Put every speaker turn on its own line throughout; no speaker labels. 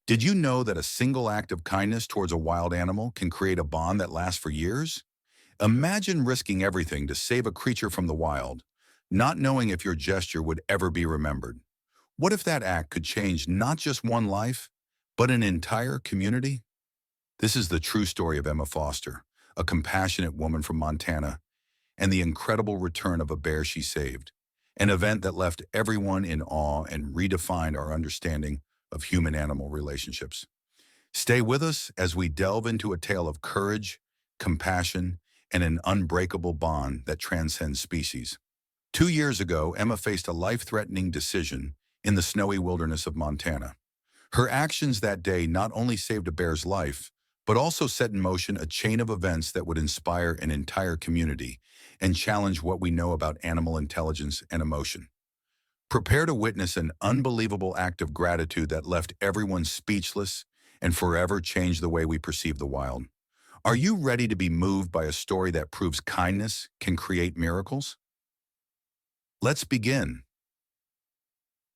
Did you know that a single act of kindness towards a wild animal can create a bond that lasts for years? Imagine risking everything to save a creature from the wild, not knowing if your gesture would ever be remembered. What if that act could change not just one life, but an entire community? This is the true story of Emma Foster, a compassionate woman from Montana, and the incredible return of a bear she saved, an event that left everyone in awe and redefined our understanding of human-animal relationships. Stay with us as we delve into a tale of courage, compassion, and an unbreakable bond that transcends species. 2 years ago, Emma faced a life-threatening decision in the snowy wilderness of Montana. Her actions that day not only saved a bear's life, but also set in motion a chain of events that would inspire an entire community and challenge what we know about animal intelligence and emotion. Prepare to witness an unbelievable act of gratitude that left everyone speechless and forever changed the way we perceive the wild. Are you ready to be moved by a story that proves kindness can create miracles? Let's begin.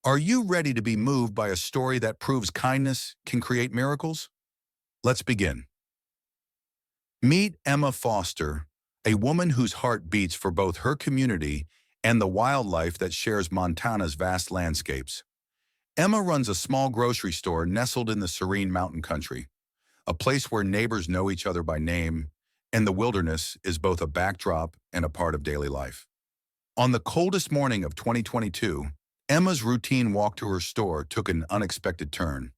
Are you ready to be moved by a story that proves kindness can create miracles? Let's begin. Meet Emma Foster, a woman whose heart beats for both her community and the wildlife that shares Montana's vast landscapes. Emma runs a small grocery store nestled in the serene mountain country, a place where neighbors know each other by name, and the wilderness is both a backdrop and a part of daily life. On the coldest morning of 2022, Emma's routine walk to her store took an unexpected turn,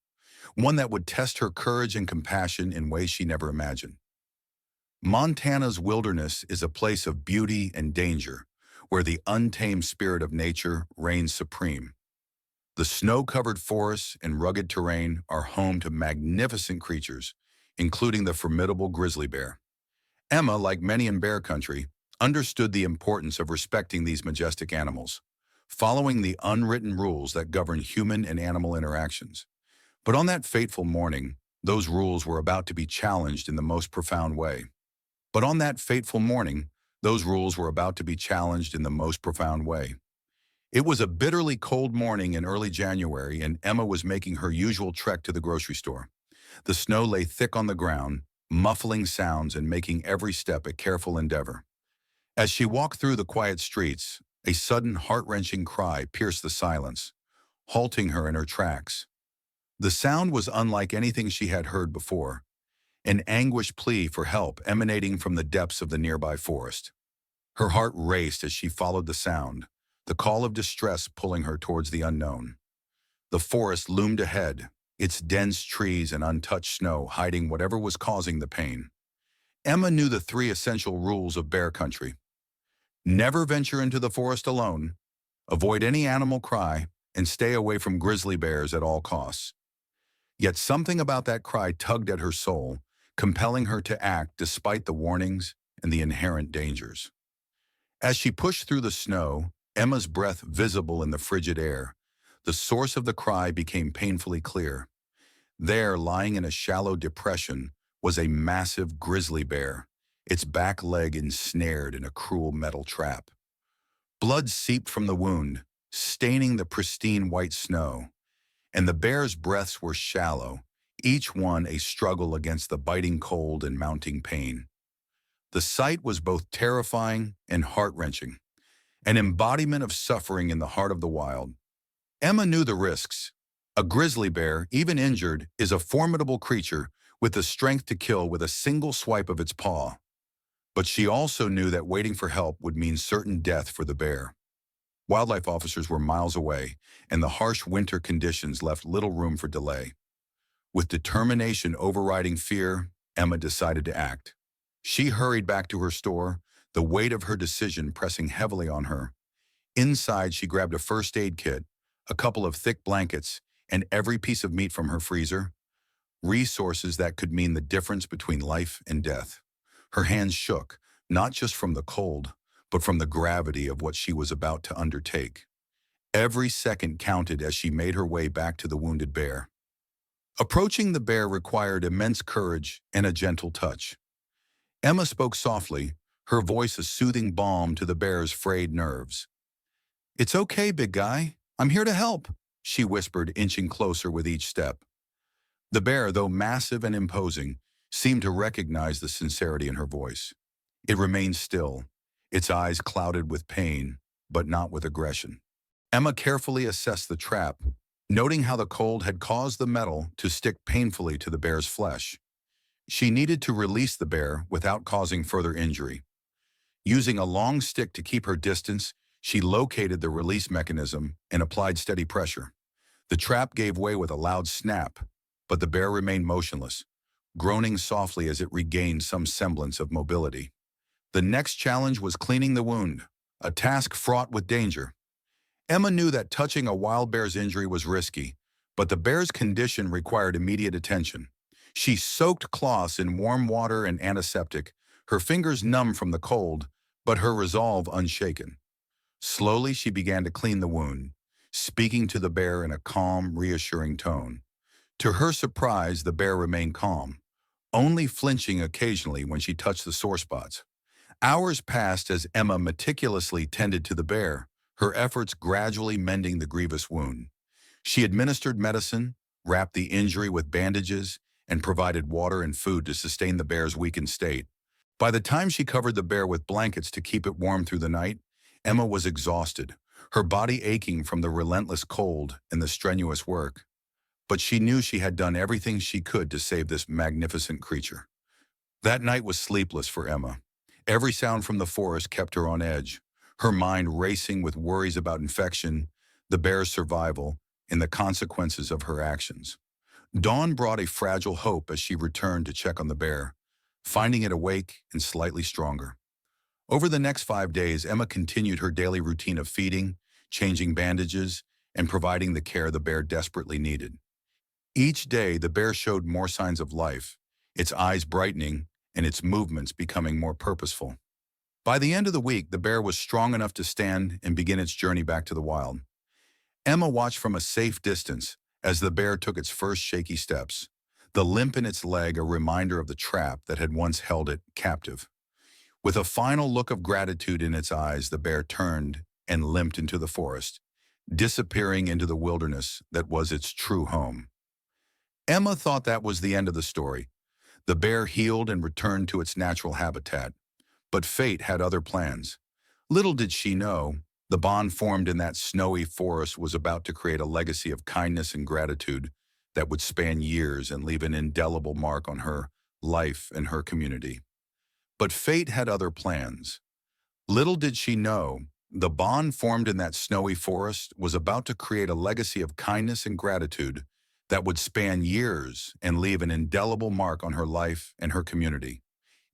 one that would test her courage and compassion in ways she never imagined. Montana's wilderness is a place of beauty and danger, where the untamed spirit of nature reigns supreme. The snow-covered forests and rugged terrain are home to magnificent creatures, including the formidable grizzly bear. Emma, like many in bear country, understood the importance of respecting these majestic animals, following the unwritten rules that govern human and animal interactions. But on that fateful morning, those rules were about to be challenged in the most profound way. But on that fateful morning, those rules were about to be challenged in the most profound way. It was a bitterly cold morning in early January, and Emma was making her usual trek to the grocery store. The snow lay thick on the ground, muffling sounds and making every step a careful endeavor. As she walked through the quiet streets, a sudden heart-wrenching cry pierced the silence, halting her in her tracks. The sound was unlike anything she had heard before, an anguished plea for help emanating from the depths of the nearby forest. Her heart raced as she followed the sound, the call of distress pulling her towards the unknown. The forest loomed ahead, its dense trees and untouched snow hiding whatever was causing the pain. Emma knew the three essential rules of bear country. Never venture into the forest alone, avoid any animal cry, and stay away from grizzly bears at all costs. Yet something about that cry tugged at her soul, compelling her to act despite the warnings and the inherent dangers. As she pushed through the snow, Emma's breath visible in the frigid air, the source of the cry became painfully clear. There, lying in a shallow depression, was a massive grizzly bear, its back leg ensnared in a cruel metal trap. Blood seeped from the wound, staining the pristine white snow, and the bear's breaths were shallow, each one a struggle against the biting cold and mounting pain. The sight was both terrifying and heart-wrenching, an embodiment of suffering in the heart of the wild. Emma knew the risks. A grizzly bear, even injured, is a formidable creature with the strength to kill with a single swipe of its paw. But she also knew that waiting for help would mean certain death for the bear. Wildlife officers were miles away, and the harsh winter conditions left little room for delay. With determination overriding fear, Emma decided to act. She hurried back to her store, the weight of her decision pressing heavily on her. Inside, she grabbed a first aid kit, a couple of thick blankets, and every piece of meat from her freezer, resources that could mean the difference between life and death. Her hands shook, not just from the cold, but from the gravity of what she was about to undertake. Every second counted as she made her way back to the wounded bear. Approaching the bear required immense courage and a gentle touch. Emma spoke softly, her voice a soothing balm to the bear's frayed nerves. "It's okay, big guy. I'm here to help," she whispered, inching closer with each step. The bear, though massive and imposing, seemed to recognize the sincerity in her voice. It remained still, its eyes clouded with pain, but not with aggression. Emma carefully assessed the trap, noting how the cold had caused the metal to stick painfully to the bear's flesh. She needed to release the bear without causing further injury. Using a long stick to keep her distance, she located the release mechanism and applied steady pressure. The trap gave way with a loud snap, but the bear remained motionless, groaning softly as it regained some semblance of mobility. The next challenge was cleaning the wound, a task fraught with danger. Emma knew that touching a wild bear's injury was risky, but the bear's condition required immediate attention. She soaked cloths in warm water and antiseptic, her fingers numb from the cold, but her resolve unshaken. Slowly, she began to clean the wound, speaking to the bear in a calm, reassuring tone. To her surprise, the bear remained calm, only flinching occasionally when she touched the sore spots. Hours passed as Emma meticulously tended to the bear, her efforts gradually mending the grievous wound. She administered medicine, wrapped the injury with bandages, and provided water and food to sustain the bear's weakened state. By the time she covered the bear with blankets to keep it warm through the night, Emma was exhausted, her body aching from the relentless cold and the strenuous work. But she knew she had done everything she could to save this magnificent creature. That night was sleepless for Emma. Every sound from the forest kept her on edge, her mind racing with worries about infection, the bear's survival, and the consequences of her actions. Dawn brought a fragile hope as she returned to check on the bear, finding it awake and slightly stronger. Over the next 5 days, Emma continued her daily routine of feeding, changing bandages, and providing the care the bear desperately needed. Each day, the bear showed more signs of life, its eyes brightening and its movements becoming more purposeful. By the end of the week, the bear was strong enough to stand and begin its journey back to the wild. Emma watched from a safe distance as the bear took its first shaky steps, the limp in its leg a reminder of the trap that had once held it captive. With a final look of gratitude in its eyes, the bear turned and limped into the forest, disappearing into the wilderness that was its true home. Emma thought that was the end of the story. The bear healed and returned to its natural habitat. But fate had other plans. Little did she know, the bond formed in that snowy forest was about to create a legacy of kindness and gratitude that would span years and leave an indelible mark on her life and her community. But fate had other plans. Little did she know, the bond formed in that snowy forest was about to create a legacy of kindness and gratitude that would span years and leave an indelible mark on her life and her community.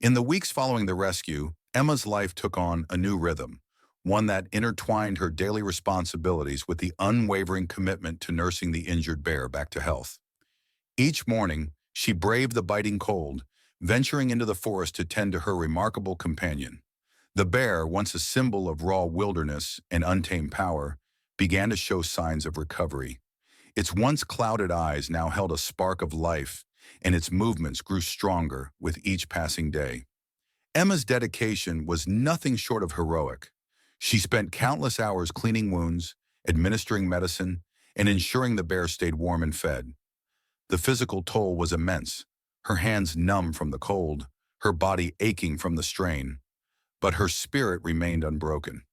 In the weeks following the rescue, Emma's life took on a new rhythm, one that intertwined her daily responsibilities with the unwavering commitment to nursing the injured bear back to health. Each morning, she braved the biting cold, venturing into the forest to tend to her remarkable companion. The bear, once a symbol of raw wilderness and untamed power, began to show signs of recovery. Its once clouded eyes now held a spark of life, and its movements grew stronger with each passing day. Emma's dedication was nothing short of heroic. She spent countless hours cleaning wounds, administering medicine, and ensuring the bear stayed warm and fed. The physical toll was immense, her hands numb from the cold, her body aching from the strain, but her spirit remained unbroken.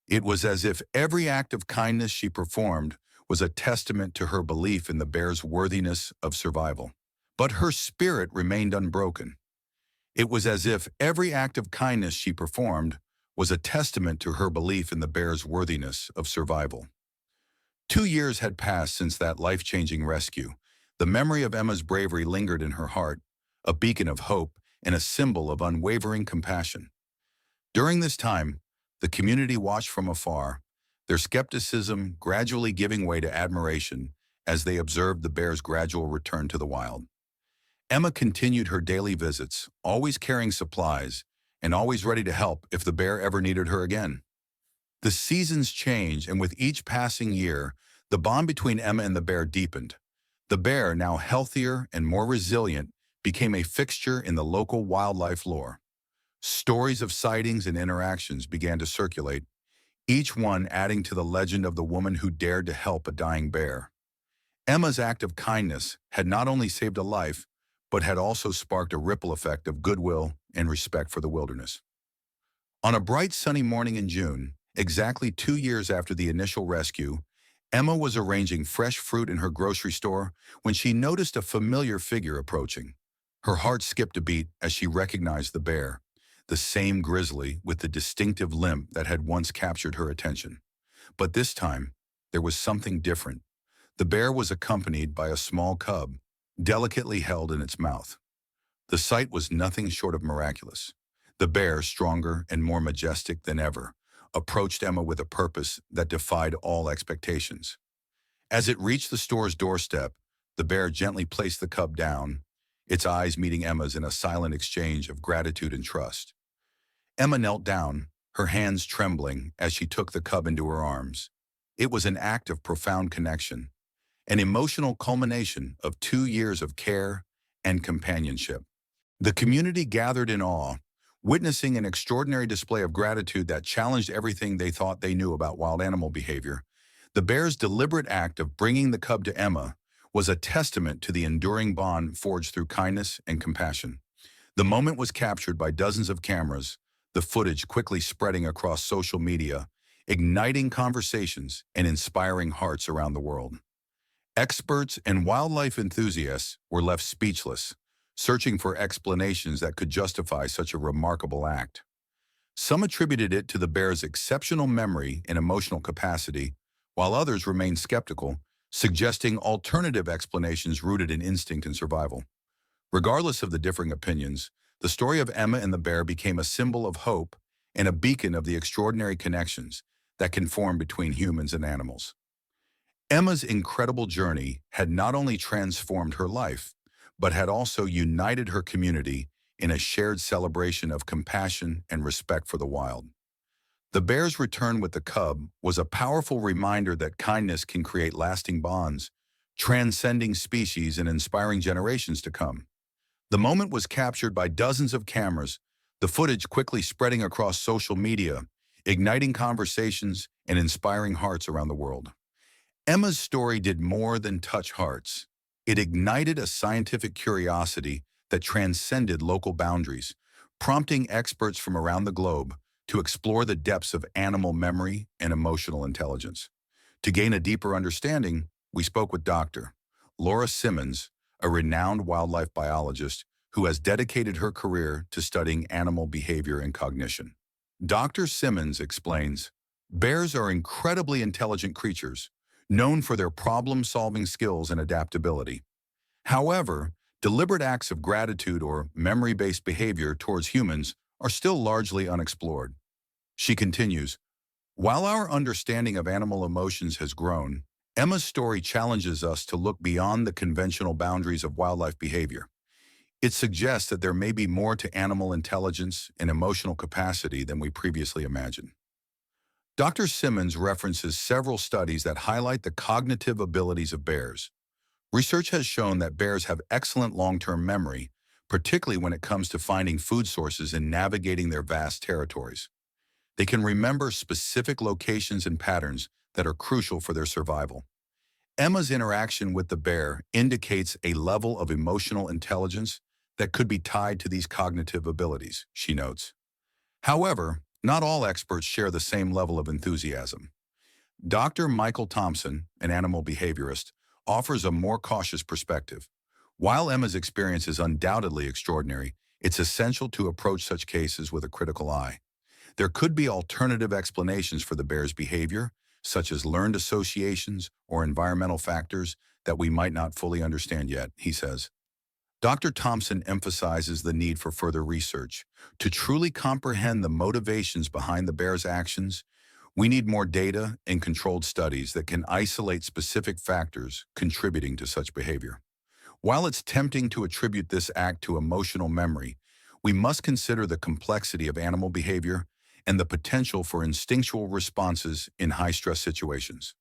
It was as if every act of kindness she performed was a testament to her belief in the bear's worthiness of survival. But her spirit remained unbroken. It was as if every act of kindness she performed was a testament to her belief in the bear's worthiness of survival. 2 years had passed since that life-changing rescue. The memory of Emma's bravery lingered in her heart, a beacon of hope and a symbol of unwavering compassion. During this time, the community watched from afar, their skepticism gradually giving way to admiration as they observed the bear's gradual return to the wild. Emma continued her daily visits, always carrying supplies and always ready to help if the bear ever needed her again. The seasons changed, and with each passing year, the bond between Emma and the bear deepened. The bear, now healthier and more resilient, became a fixture in the local wildlife lore. Stories of sightings and interactions began to circulate, each one adding to the legend of the woman who dared to help a dying bear. Emma's act of kindness had not only saved a life, but had also sparked a ripple effect of goodwill and respect for the wilderness. On a bright sunny morning in June, exactly 2 years after the initial rescue, Emma was arranging fresh fruit in her grocery store when she noticed a familiar figure approaching. Her heart skipped a beat as she recognized the bear, the same Grizzly with the distinctive limp that had once captured her attention. But this time, there was something different. The bear was accompanied by a small cub, delicately held in its mouth. The sight was nothing short of miraculous. The bear, stronger and more majestic than ever, approached Emma with a purpose that defied all expectations. As it reached the store's doorstep, the bear gently placed the cub down, its eyes meeting Emma's in a silent exchange of gratitude and trust. Emma knelt down, her hands trembling as she took the cub into her arms. It was an act of profound connection, an emotional culmination of 2 years of care and companionship. The community gathered in awe, witnessing an extraordinary display of gratitude that challenged everything they thought they knew about wild animal behavior. The bear's deliberate act of bringing the cub to Emma was a testament to the enduring bond forged through kindness and compassion. The moment was captured by dozens of cameras, the footage quickly spreading across social media, igniting conversations and inspiring hearts around the world. Experts and wildlife enthusiasts were left speechless, searching for explanations that could justify such a remarkable act. Some attributed it to the bear's exceptional memory and emotional capacity, while others remained skeptical, suggesting alternative explanations rooted in instinct and survival. Regardless of the differing opinions, the story of Emma and the bear became a symbol of hope and a beacon of the extraordinary connections that can form between humans and animals. Emma's incredible journey had not only transformed her life, but had also united her community in a shared celebration of compassion and respect for the wild. The bear's return with the cub was a powerful reminder that kindness can create lasting bonds, transcending species and inspiring generations to come. The moment was captured by dozens of cameras, the footage quickly spreading across social media, igniting conversations and inspiring hearts around the world. Emma's story did more than touch hearts. It ignited a scientific curiosity that transcended local boundaries, prompting experts from around the globe to explore the depths of animal memory and emotional intelligence. To gain a deeper understanding, we spoke with Dr. Laura Simmons, a renowned wildlife biologist who has dedicated her career to studying animal behavior and cognition. Dr. Simmons explains, bears are incredibly intelligent creatures, known for their problem-solving skills and adaptability. However, deliberate acts of gratitude or memory-based behavior towards humans are still largely unexplored. She continues, while our understanding of animal emotions has grown, Emma's story challenges us to look beyond the conventional boundaries of wildlife behavior. It suggests that there may be more to animal intelligence and emotional capacity than we previously imagined. Dr. Simmons references several studies that highlight the cognitive abilities of bears. Research has shown that bears have excellent long-term memory, particularly when it comes to finding food sources and navigating their vast territories. They can remember specific locations and patterns that are crucial for their survival. Emma's interaction with the bear indicates a level of emotional intelligence that could be tied to these cognitive abilities, she notes. However, not all experts share the same level of enthusiasm. Dr. Michael Thompson, an animal behaviorist, offers a more cautious perspective. While Emma's experience is undoubtedly extraordinary, it's essential to approach such cases with a critical eye. There could be alternative explanations for the bear's behavior, such as learned associations or environmental factors that we might not fully understand yet, he says. Dr. Thompson emphasizes the need for further research. To truly comprehend the motivations behind the bear's actions, we need more data and controlled studies that can isolate specific factors contributing to such behavior. While it's tempting to attribute this act to emotional memory, we must consider the complexity of animal behavior and the potential for instinctual responses in high-stress situations.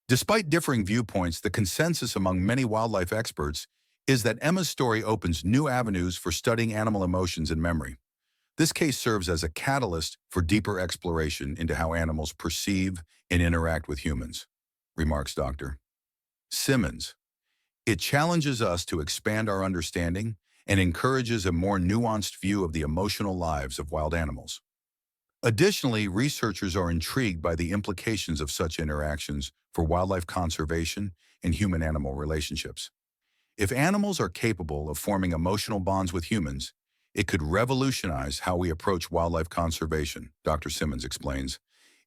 Despite differing viewpoints, the consensus among many wildlife experts is that Emma's story opens new avenues for studying animal emotions and memory. This case serves as a catalyst for deeper exploration into how animals perceive and interact with humans, remarks Dr. Simmons. It challenges us to expand our understanding and encourages a more nuanced view of the emotional lives of wild animals. Additionally, researchers are intrigued by the implications of such interactions for wildlife conservation and human-animal relationships. If animals are capable of forming emotional bonds with humans, it could revolutionize how we approach wildlife conservation, Dr. Simmons explains.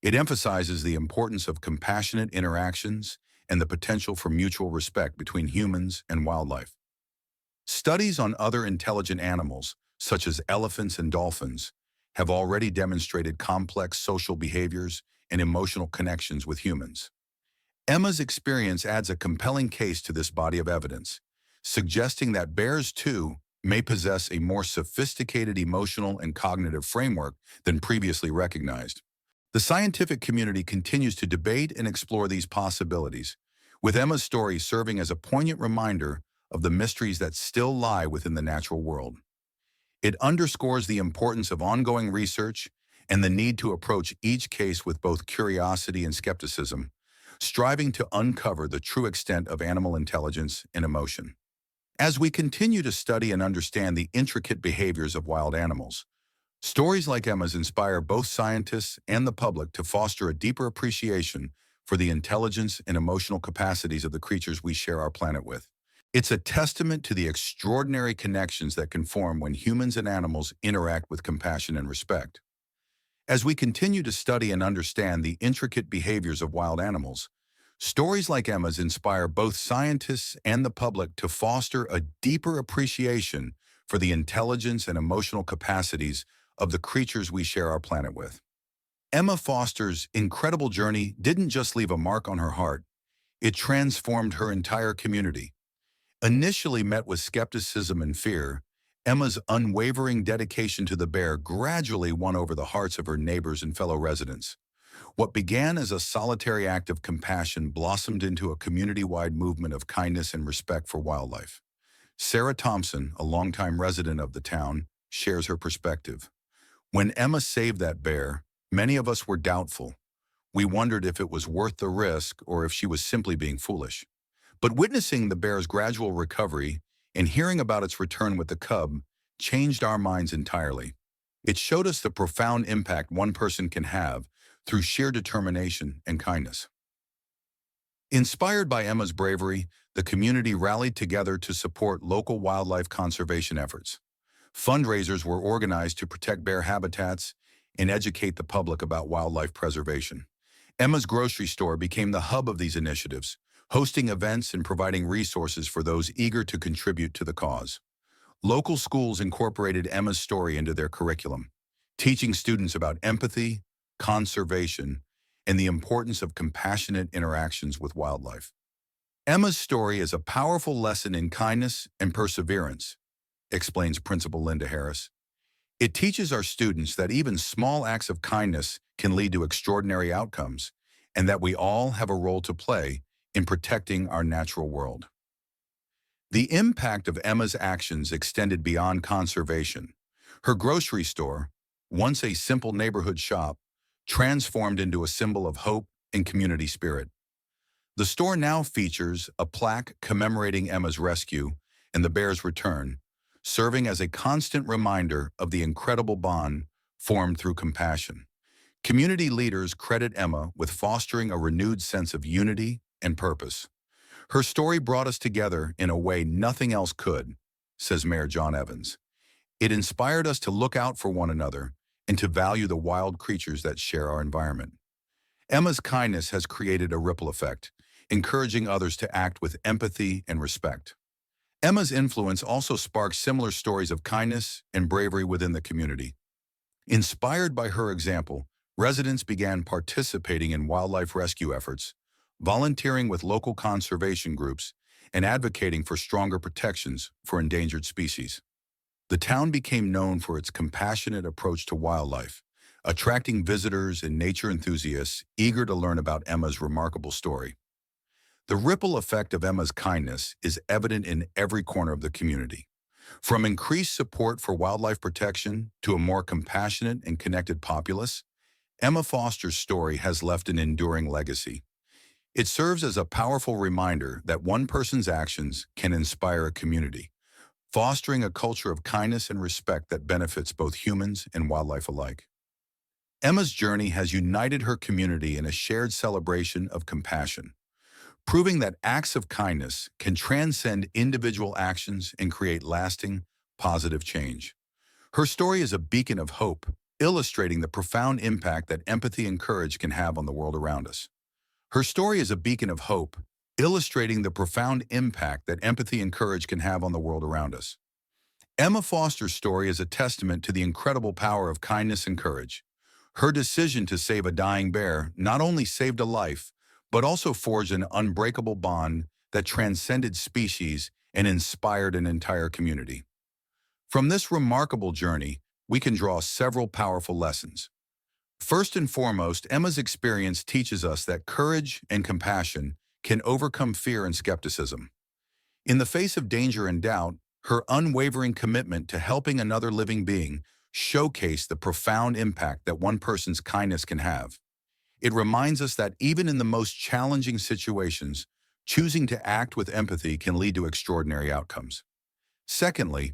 It emphasizes the importance of compassionate interactions and the potential for mutual respect between humans and wildlife. Studies on other intelligent animals, such as elephants and dolphins, have already demonstrated complex social behaviors and emotional connections with humans. Emma's experience adds a compelling case to this body of evidence, suggesting that bears, too, may possess a more sophisticated emotional and cognitive framework than previously recognized. The scientific community continues to debate and explore these possibilities, with Emma's story serving as a poignant reminder of the mysteries that still lie within the natural world. It underscores the importance of ongoing research and the need to approach each case with both curiosity and skepticism, striving to uncover the true extent of animal intelligence and emotion. As we continue to study and understand the intricate behaviors of wild animals, stories like Emma's inspire both scientists and the public to foster a deeper appreciation for the intelligence and emotional capacities of the creatures we share our planet with. It's a testament to the extraordinary connections that can form when humans and animals interact with compassion and respect. As we continue to study and understand the intricate behaviors of wild animals, stories like Emma's inspire both scientists and the public to foster a deeper appreciation for the intelligence and emotional capacities of the creatures we share our planet with. Emma Foster's incredible journey didn't just leave a mark on her heart, it transformed her entire community. Initially met with skepticism and fear, Emma's unwavering dedication to the bear gradually won over the hearts of her neighbors and fellow residents. What began as a solitary act of compassion blossomed into a community-wide movement of kindness and respect for wildlife. Sarah Thompson, a longtime resident of the town, shares her perspective. When Emma saved that bear, many of us were doubtful. We wondered if it was worth the risk or if she was simply being foolish. But witnessing the bear's gradual recovery and hearing about its return with the cub changed our minds entirely. It showed us the profound impact one person can have through sheer determination and kindness. Inspired by Emma's bravery, the community rallied together to support local wildlife conservation efforts. Fundraisers were organized to protect bear habitats and educate the public about wildlife preservation. Emma's grocery store became the hub of these initiatives, hosting events and providing resources for those eager to contribute to the cause. Local schools incorporated Emma's story into their curriculum, teaching students about empathy, conservation, and the importance of compassionate interactions with wildlife. Emma's story is a powerful lesson in kindness and perseverance, explains Principal Linda Harris. It teaches our students that even small acts of kindness can lead to extraordinary outcomes, and that we all have a role to play in protecting our natural world. The impact of Emma's actions extended beyond conservation. Her grocery store, once a simple neighborhood shop, transformed into a symbol of hope and community spirit. The store now features a plaque commemorating Emma's rescue and the bear's return, serving as a constant reminder of the incredible bond formed through compassion. Community leaders credit Emma with fostering a renewed sense of unity and purpose. Her story brought us together in a way nothing else could, says Mayor John Evans. It inspired us to look out for one another and to value the wild creatures that share our environment. Emma's kindness has created a ripple effect, encouraging others to act with empathy and respect. Emma's influence also sparked similar stories of kindness and bravery within the community. Inspired by her example, residents began participating in wildlife rescue efforts, volunteering with local conservation groups, and advocating for stronger protections for endangered species. The town became known for its compassionate approach to wildlife, attracting visitors and nature enthusiasts eager to learn about Emma's remarkable story. The ripple effect of Emma's kindness is evident in every corner of the community. From increased support for wildlife protection to a more compassionate and connected populace, Emma Foster's story has left an enduring legacy. It serves as a powerful reminder that one person's actions can inspire a community, fostering a culture of kindness and respect that benefits both humans and wildlife alike. Emma's journey has united her community in a shared celebration of compassion, proving that acts of kindness can transcend individual actions and create lasting, positive change. Her story is a beacon of hope, illustrating the profound impact that empathy and courage can have on the world around us. Her story is a beacon of hope, illustrating the profound impact that empathy and courage can have on the world around us. Emma Foster's story is a testament to the incredible power of kindness and courage. Her decision to save a dying bear not only saved a life, but also forged an unbreakable bond that transcended species and inspired an entire community. From this remarkable journey, we can draw several powerful lessons. First and foremost, Emma's experience teaches us that courage and compassion can overcome fear and skepticism. In the face of danger and doubt, her unwavering commitment to helping another living being showcased the profound impact that one person's kindness can have. It reminds us that even in the most challenging situations, choosing to act with empathy can lead to extraordinary outcomes. Secondly,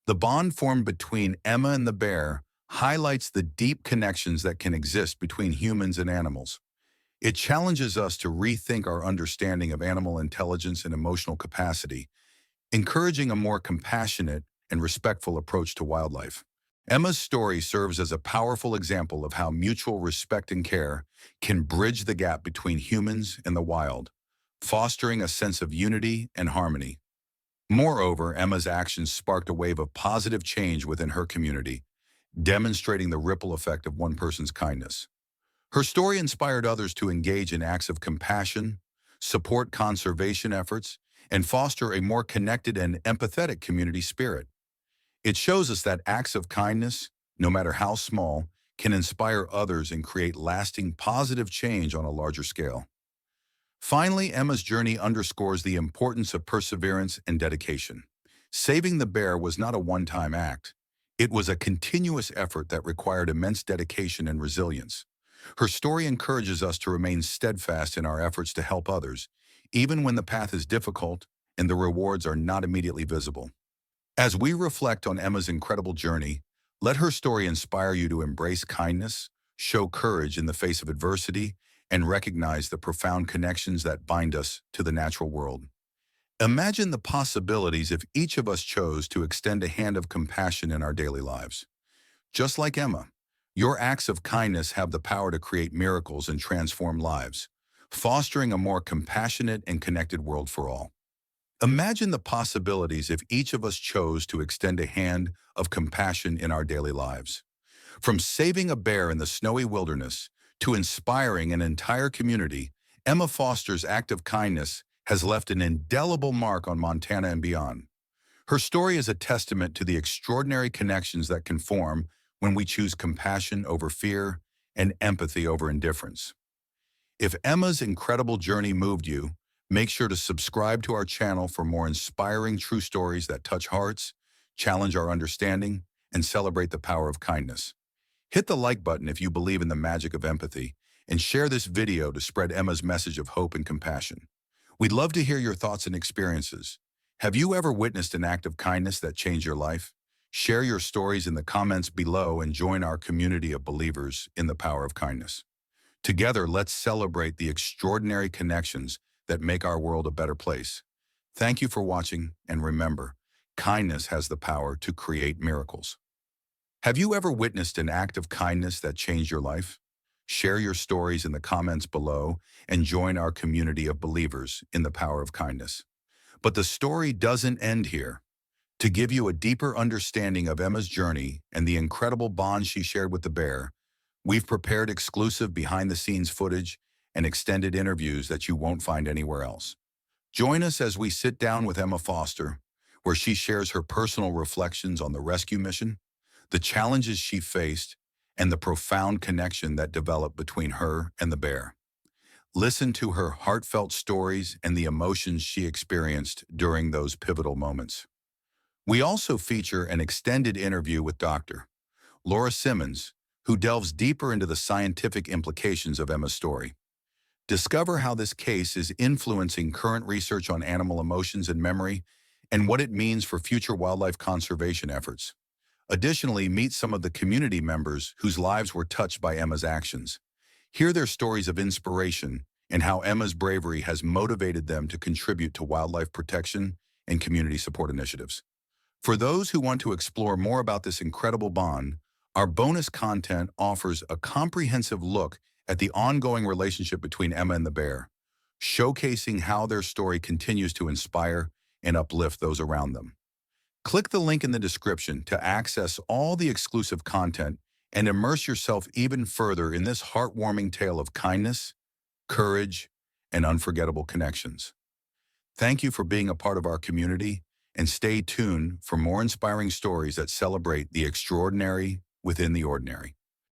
the bond formed between Emma and the bear highlights the deep connections that can exist between humans and animals. It challenges us to rethink our understanding of animal intelligence and emotional capacity, encouraging a more compassionate and respectful approach to wildlife. Emma's story serves as a powerful example of how mutual respect and care can bridge the gap between humans and the wild, fostering a sense of unity and harmony. Moreover, Emma's actions sparked a wave of positive change within her community, demonstrating the ripple effect of one person's kindness. Her story inspired others to engage in acts of compassion, support conservation efforts, and foster a more connected and empathetic community spirit. It shows us that acts of kindness, no matter how small, can inspire others and create lasting positive change on a larger scale. Finally, Emma's journey underscores the importance of perseverance and dedication. Saving the bear was not a one-time act. It was a continuous effort that required immense dedication and resilience. Her story encourages us to remain steadfast in our efforts to help others, even when the path is difficult and the rewards are not immediately visible. As we reflect on Emma's incredible journey, let her story inspire you to embrace kindness, show courage in the face of adversity, and recognize the profound connections that bind us to the natural world. Imagine the possibilities if each of us chose to extend a hand of compassion in our daily lives. Just like Emma, your acts of kindness have the power to create miracles and transform lives, fostering a more compassionate and connected world for all. Imagine the possibilities if each of us chose to extend a hand of compassion in our daily lives. From saving a bear in the snowy wilderness to inspiring an entire community, Emma Foster's act of kindness has left an indelible mark on Montana and beyond. Her story is a testament to the extraordinary connections that can form when we choose compassion over fear and empathy over indifference. If Emma's incredible journey moved you, make sure to subscribe to our channel for more inspiring true stories that touch hearts, challenge our understanding, and celebrate the power of kindness. Hit the like button if you believe in the magic of empathy, and share this video to spread Emma's message of hope and compassion. We'd love to hear your thoughts and experiences. Have you ever witnessed an act of kindness that changed your life? Share your stories in the comments below and join our community of believers in the power of kindness. Together, let's celebrate the extraordinary connections that make our world a better place. Thank you for watching, and remember, kindness has the power to create miracles. Have you ever witnessed an act of kindness that changed your life? Share your stories in the comments below and join our community of believers in the power of kindness. But the story doesn't end here. To give you a deeper understanding of Emma's journey and the incredible bond she shared with the bear, we've prepared exclusive behind-the-scenes footage and extended interviews that you won't find anywhere else. Join us as we sit down with Emma Foster, where she shares her personal reflections on the rescue mission, the challenges she faced, and the profound connection that developed between her and the bear. Listen to her heartfelt stories and the emotions she experienced during those pivotal moments. We also feature an extended interview with Dr. Laura Simmons, who delves deeper into the scientific implications of Emma's story. Discover how this case is influencing current research on animal emotions and memory, and what it means for future wildlife conservation efforts. Additionally, meet some of the community members whose lives were touched by Emma's actions. Hear their stories of inspiration and how Emma's bravery has motivated them to contribute to wildlife protection and community support initiatives. For those who want to explore more about this incredible bond, our bonus content offers a comprehensive look at the ongoing relationship between Emma and the bear, showcasing how their story continues to inspire and uplift those around them. Click the link in the description to access all the exclusive content and immerse yourself even further in this heartwarming tale of kindness, courage, and unforgettable connections. Thank you for being a part of our community, and stay tuned for more inspiring stories that celebrate the extraordinary within the ordinary.